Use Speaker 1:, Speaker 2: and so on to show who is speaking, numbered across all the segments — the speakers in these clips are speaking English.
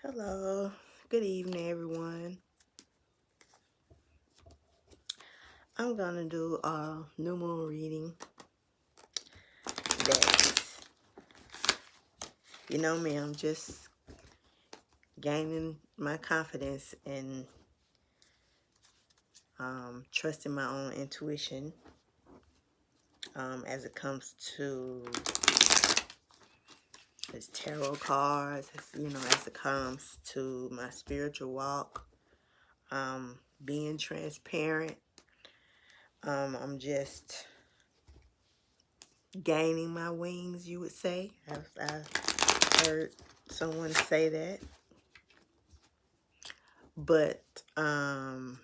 Speaker 1: Hello, good evening, everyone. I'm gonna do a new moon reading. That's, you know me, I'm just gaining my confidence and trusting my own intuition as it comes to as tarot cards, as it comes to my spiritual walk, being transparent. I'm just gaining my wings, you would say. I heard someone say that. But I'm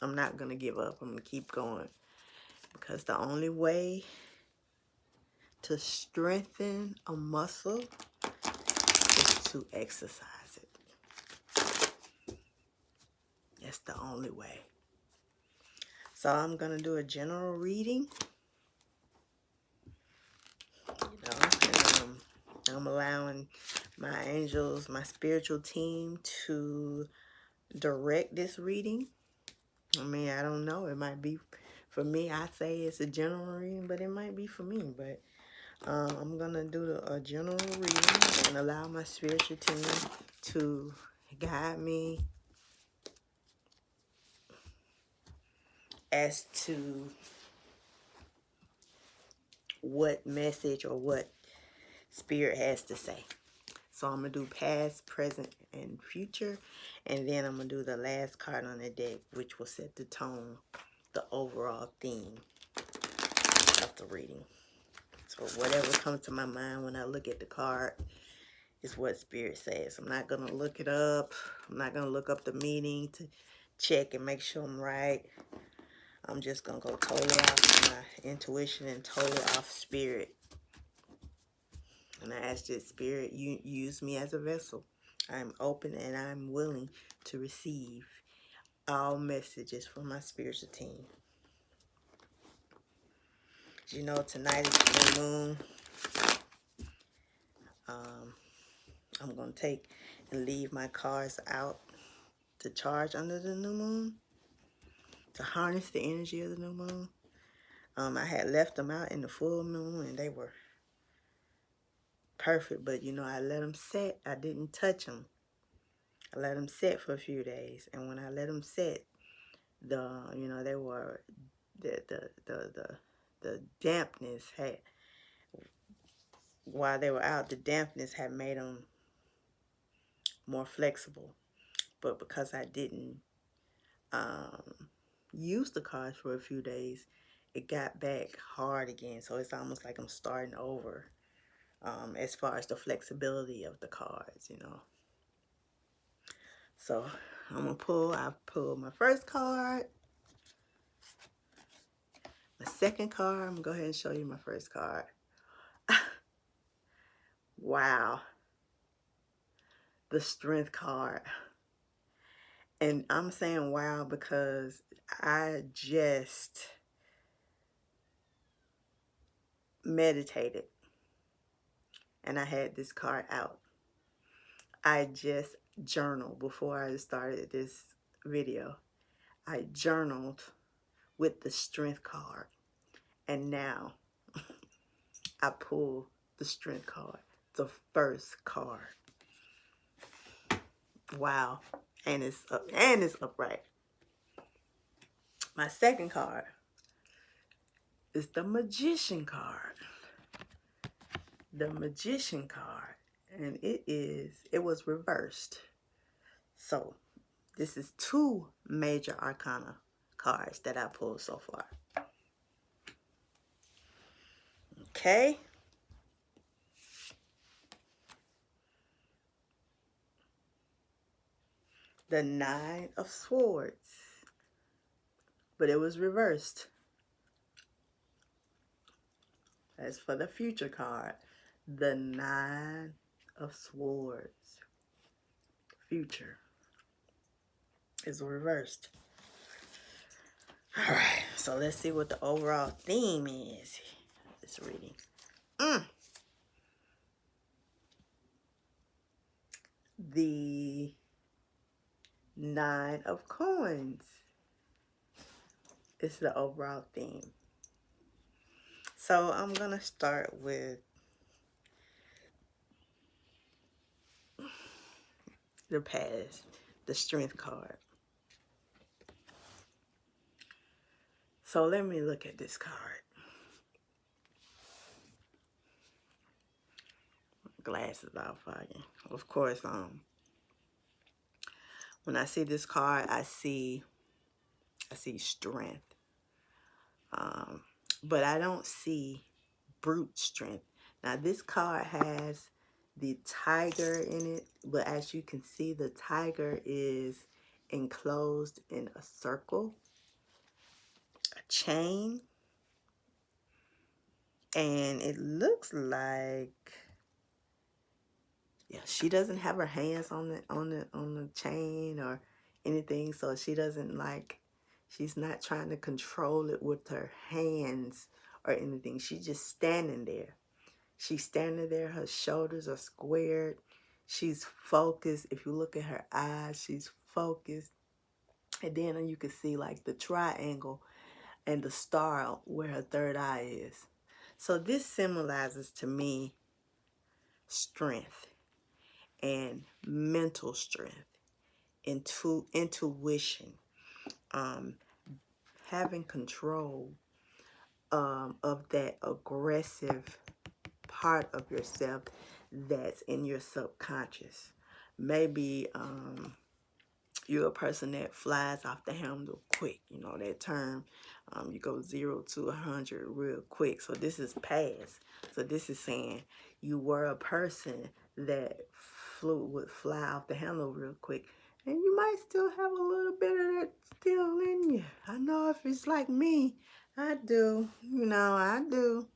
Speaker 1: not going to give up. I'm going to keep going. Because the only way to strengthen a muscle is to exercise it. That's the only way. So I'm going to do a general reading. And, I'm allowing my angels, my spiritual team to direct this reading. I mean, I don't know. It might be for me. I say it's a general reading, but it might be for me. But I'm going to do a general reading and allow my spiritual team to guide me as to what message or what spirit has to say. So I'm going to do past, present, and future. And then I'm going to do the last card on the deck, which will set the tone, the overall theme of the reading. So whatever comes to my mind when I look at the card is what spirit says. I'm not going to look it up. I'm not going to look up the meaning to check and make sure I'm right. I'm just going to go totally off my intuition and totally off spirit. And I ask this spirit, you use me as a vessel. I'm open and I'm willing to receive all messages from my spiritual team. You know, tonight is the moon. I'm going to take and leave my cards out to charge under the new moon, to harness the energy of the new moon. I had left them out in the full moon and they were perfect, but I let them set. I didn't touch them. I let them set for a few days, and when I let them set, they were the dampness had, while they were out, the dampness had made them more flexible. But because I didn't use the cards for a few days, it got back hard again. So it's almost like I'm starting over as far as the flexibility of the cards, So I pulled my first card, my second card. I'm going to go ahead and show you my first card. Wow. The Strength card. And I'm saying wow because I just meditated and I had this card out. I just journaled before I started this video. I journaled with the Strength card. And now I pull the Strength card, the first card. Wow. And it's up and it's upright. My second card is the Magician card. The Magician card. And it was reversed. So this is 2 major arcana cards that I pulled so far. Okay. The 9 of Swords. But it was reversed. As for the future card, the 9 of Swords. Future is reversed. All right, so let's see what the overall theme is of this reading. the 9 of coins. It's the overall theme. So I'm going to start with the past, the strength card. So let me look at this card. Glasses off again. Of course, when I see this card, I see strength. But I don't see brute strength. Now this card has the tiger in it, but as you can see, the tiger is enclosed in a circle, a chain, and it looks like, yeah, she doesn't have her hands on the chain or anything, so she doesn't she's not trying to control it with her hands or anything. She's just standing there. She's standing there. Her shoulders are squared. She's focused. If you look at her eyes, she's focused. And then you can see like the triangle and the star where her third eye is. So this symbolizes to me strength and mental strength, intuition, having control of that aggressive part of yourself that's in your subconscious. Maybe you're a person that flies off the handle quick. You know that term. You go 0 to 100 real quick. So this is past. So this is saying you were a person that would fly off the handle real quick. And you might still have a little bit of that still in you. I know if it's like me, I do. You know, I do.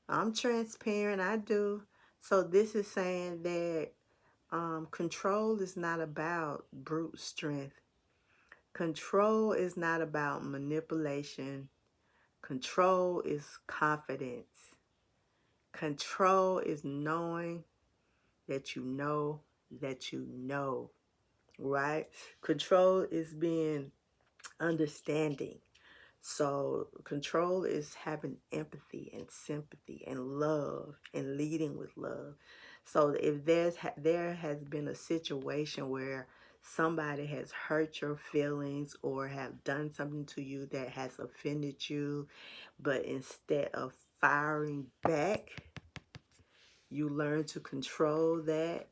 Speaker 1: I'm transparent. I do. So this is saying that control is not about brute strength. Control is not about manipulation. Control is confidence. Control is knowing that you know that you know, right? Control is being understanding. So control is having empathy and sympathy and love and leading with love. So if there has been a situation where somebody has hurt your feelings or have done something to you that has offended you, but instead of firing back, you learn to control that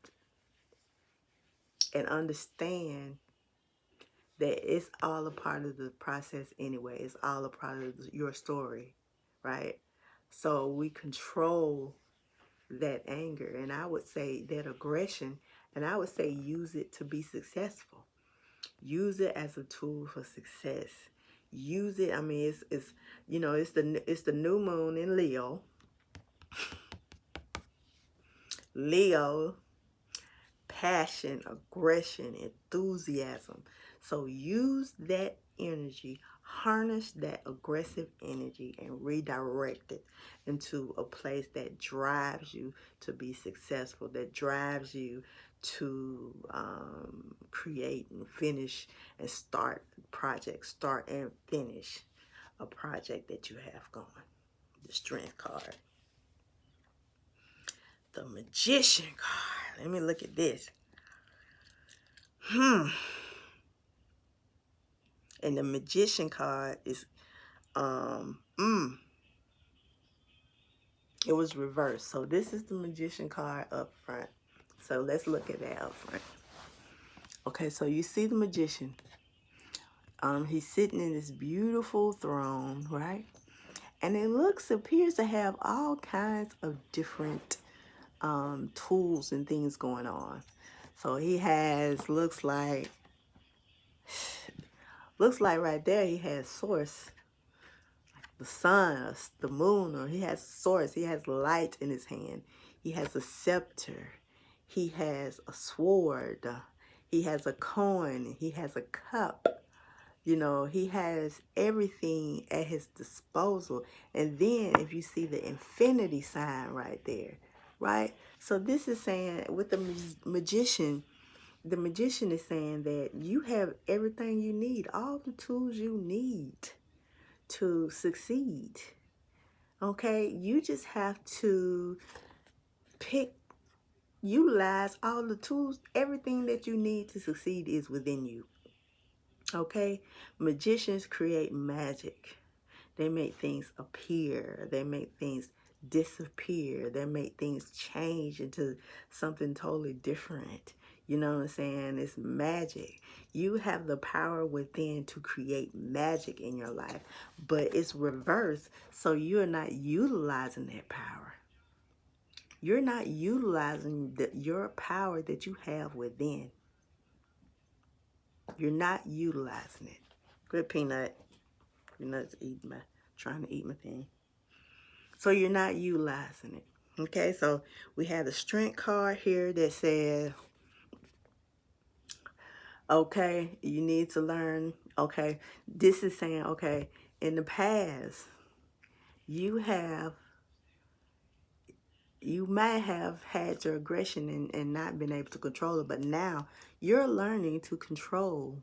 Speaker 1: and understand that it's all a part of the process anyway. It's all a part of your story, right? So we control that anger, and I would say that aggression, and I would say use it to be successful. Use it as a tool for success. Use it. I mean, it's you know, it's the new moon in Leo. Leo, passion, aggression, enthusiasm. So use that energy, harness that aggressive energy and redirect it into a place that drives you to be successful, that drives you to create and finish and start projects, start and finish a project that you have going. The Strength card. The Magician card. Let me look at this. And the Magician card is it was reversed. So this is the Magician card up front. So let's look at that up front. Okay, so you see the Magician. He's sitting in this beautiful throne, right? And it appears to have all kinds of different tools and things going on. So he has, looks like right there he has source, the sun, or the moon, or he has source. He has light in his hand. He has a scepter. He has a sword. He has a coin. He has a cup. You know, he has everything at his disposal. And then if you see the infinity sign right there, right? So this is saying with the magician, the magician is saying that you have everything you need, all the tools you need to succeed. Okay, you just have to utilize all the tools. Everything that you need to succeed is within you. Okay, magicians create magic. They make things appear. They make things disappear. They make things change into something totally different. You know what I'm saying? It's magic. You have the power within to create magic in your life, but it's reversed. So you're not utilizing that power. You're not utilizing your power that you have within. You're not utilizing it. Good Peanut. Peanut's trying to eat my thing. So you're not utilizing it. Okay, so we have the strength card here that says, okay, you need to learn. Okay, this is saying, okay, in the past, you might have had your aggression and not been able to control it, but now you're learning to control,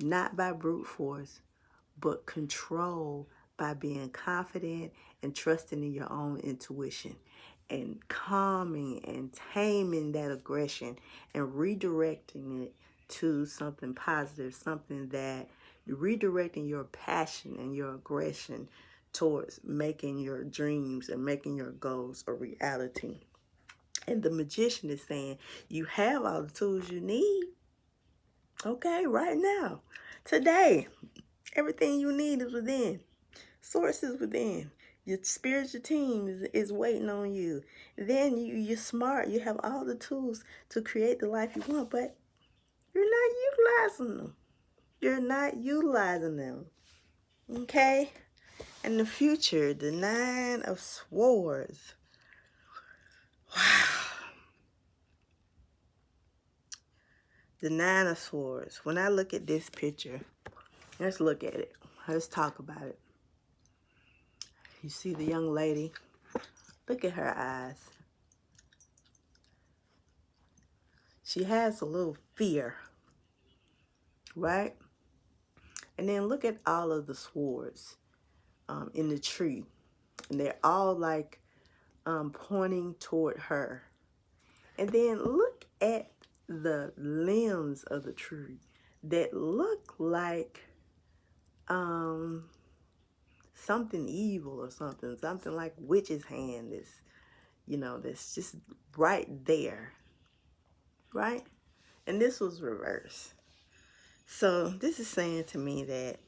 Speaker 1: not by brute force, but control by being confident and trusting in your own intuition and calming and taming that aggression and redirecting it to something positive, something that redirecting your passion and your aggression towards making your dreams and making your goals a reality. And the magician is saying, you have all the tools you need, okay, right now, today. Everything you need is within. Source is within. Your spiritual team is waiting on you. Then you're smart. You have all the tools to create the life you want, but you're not utilizing them. You're not utilizing them. Okay? In the future, the Nine of Swords. Wow. The Nine of Swords. When I look at this picture, let's look at it. Let's talk about it. You see the young lady? Look at her eyes. She has a little fear, right? And then look at all of the swords in the tree. And they're all like pointing toward her. And then look at the limbs of the tree that look like something evil or something like witch's hand is, that's just right there, right? And this was reversed. So this is saying to me that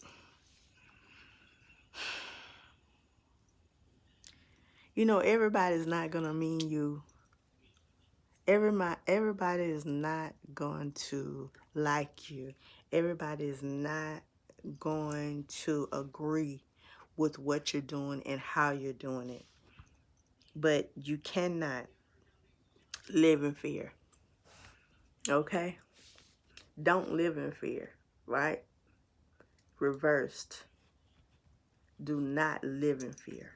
Speaker 1: everybody's not gonna mean you. Everybody is not going to like you. Everybody is not going to agree with what you're doing and how you're doing it. But you cannot live in fear. Okay? Don't live in fear, right? Reversed. Do not live in fear.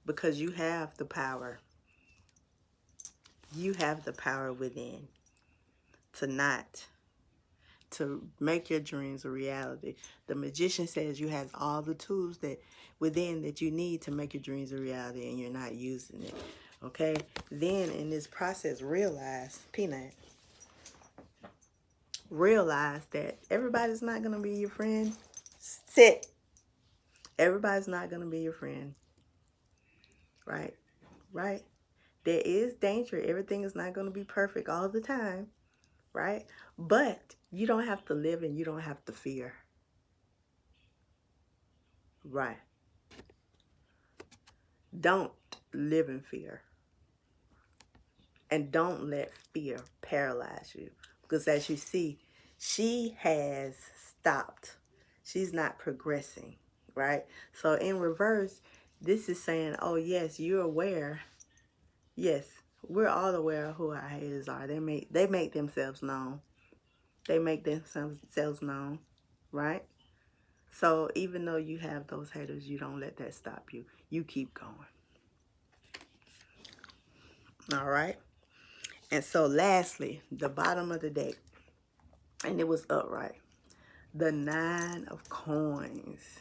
Speaker 1: Because you have the power. You have the power within to make your dreams a reality. The magician says you have all the tools that you need to make your dreams a reality, and you're not using it. Okay? Then in this process, realize that everybody's not going to be your friend. Sit. Everybody's not going to be your friend. Right? Right? There is danger. Everything is not going to be perfect all the time. Right? But you don't have to live and you don't have to fear. Right. Don't live in fear. And don't let fear paralyze you. Because as you see, she has stopped. She's not progressing, right? So in reverse, this is saying, oh yes, you're aware. Yes, we're all aware of who our haters are. They make themselves known. They make themselves known, right? So even though you have those haters, you don't let that stop you. You keep going. All right? And so lastly, the bottom of the deck, and it was upright, the 9 of coins.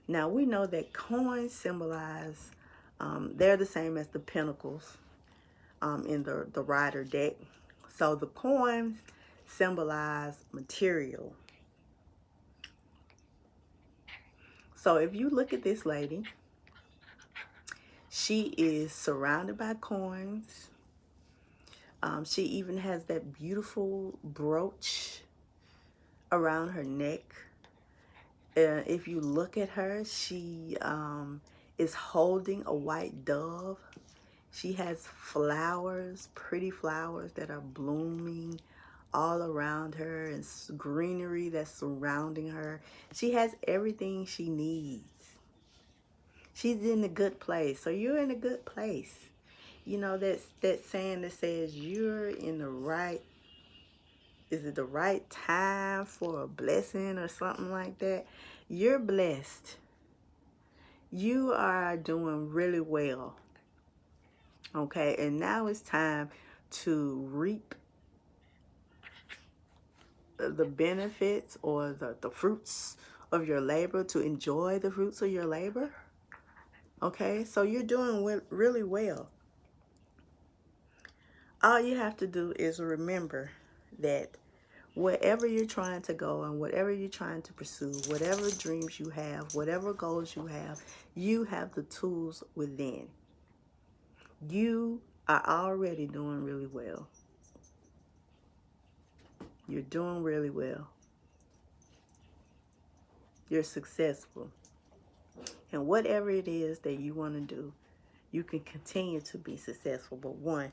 Speaker 1: Now we know that coins symbolize, they're the same as the pentacles in the rider deck. So the coins symbolize material. So if you look at this lady, she is surrounded by coins. She even has that beautiful brooch around her neck. If you look at her, she is holding a white dove. She has flowers, pretty flowers that are blooming all around her, and greenery that's surrounding her. She has everything she needs. She's in a good place. So you're in a good place. You know, that saying that says you're in the right, is it the right time for a blessing or something like that? You're blessed. You are doing really well. Okay, and now it's time to reap the benefits or the fruits of your labor, to enjoy the fruits of your labor. Okay, so you're doing really well. All you have to do is remember that wherever you're trying to go and whatever you're trying to pursue, whatever dreams you have, whatever goals you have the tools within. You are already doing really well. You're doing really well. You're successful. And whatever it is that you want to do, you can continue to be successful. But one,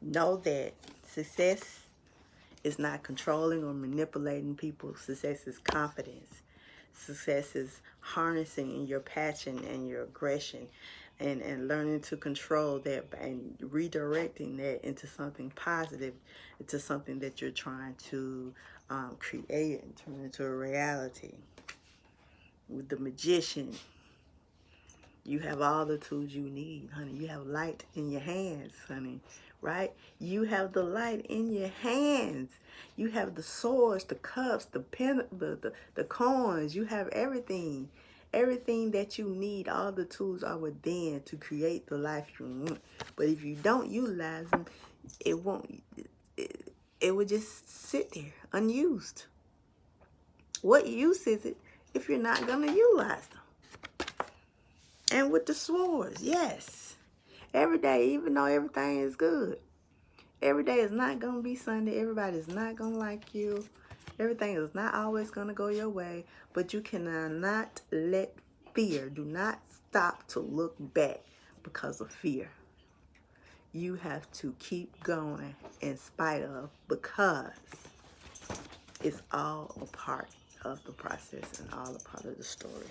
Speaker 1: know that success is not controlling or manipulating people. Success is confidence. Success is harnessing your passion and your aggression, and learning to control that and redirecting that into something positive, into something that you're trying to create and turn into a reality. With the Magician, you have all the tools you need, honey. You have light in your hands, honey, right? You have the light in your hands. You have the swords, the cups, the coins. You have everything. Everything that you need, all the tools are within to create the life you want. But if you don't utilize them, it won't. It will just sit there unused. What use is it if you're not going to utilize them? And with the swords, yes. Every day, even though everything is good, every day is not going to be Sunday. Everybody's not going to like you. Everything is not always going to go your way. But you cannot let fear, do not stop to look back because of fear. You have to keep going in spite of, because it's all a part of the process and all a part of the story.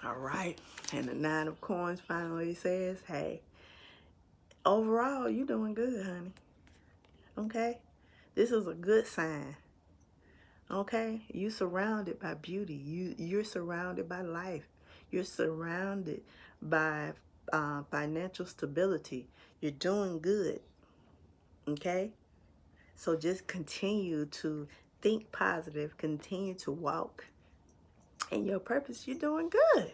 Speaker 1: All right, and the 9 of coins finally says, hey, overall, you're doing good, honey. Okay? This is a good sign. Okay? You're surrounded by beauty. You're surrounded by life. You're surrounded by financial stability. You're doing good. Okay? So just continue to think positive. Continue to walk in your purpose. You're doing good.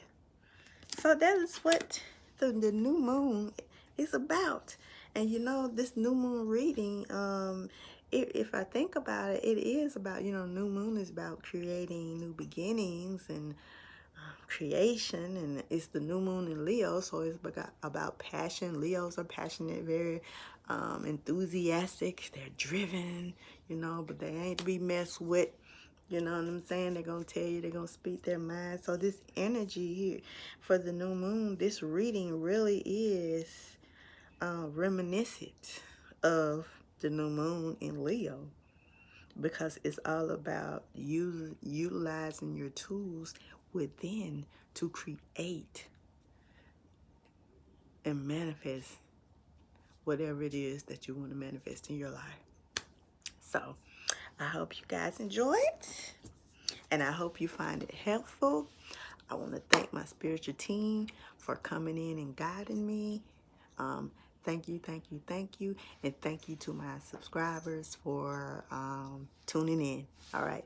Speaker 1: So that is what the new moon is about. And you know, this new moon reading, if I think about it, it is about, you know, new moon is about creating new beginnings and creation. And it's the new moon in Leo, so it's about passion. Leos are passionate, very enthusiastic. They're driven, you know, but they ain't to be messed with. You know what I'm saying? They're going to tell you, they're going to speak their mind. So this energy here for the new moon, this reading really is reminiscent of the new moon in Leo, because it's all about utilizing your tools within to create and manifest whatever it is that you want to manifest in your life. So I hope you guys enjoy it. And I hope you find it helpful. I want to thank my spiritual team for coming in and guiding me. Thank you, thank you, thank you. And thank you to my subscribers for tuning in. All right.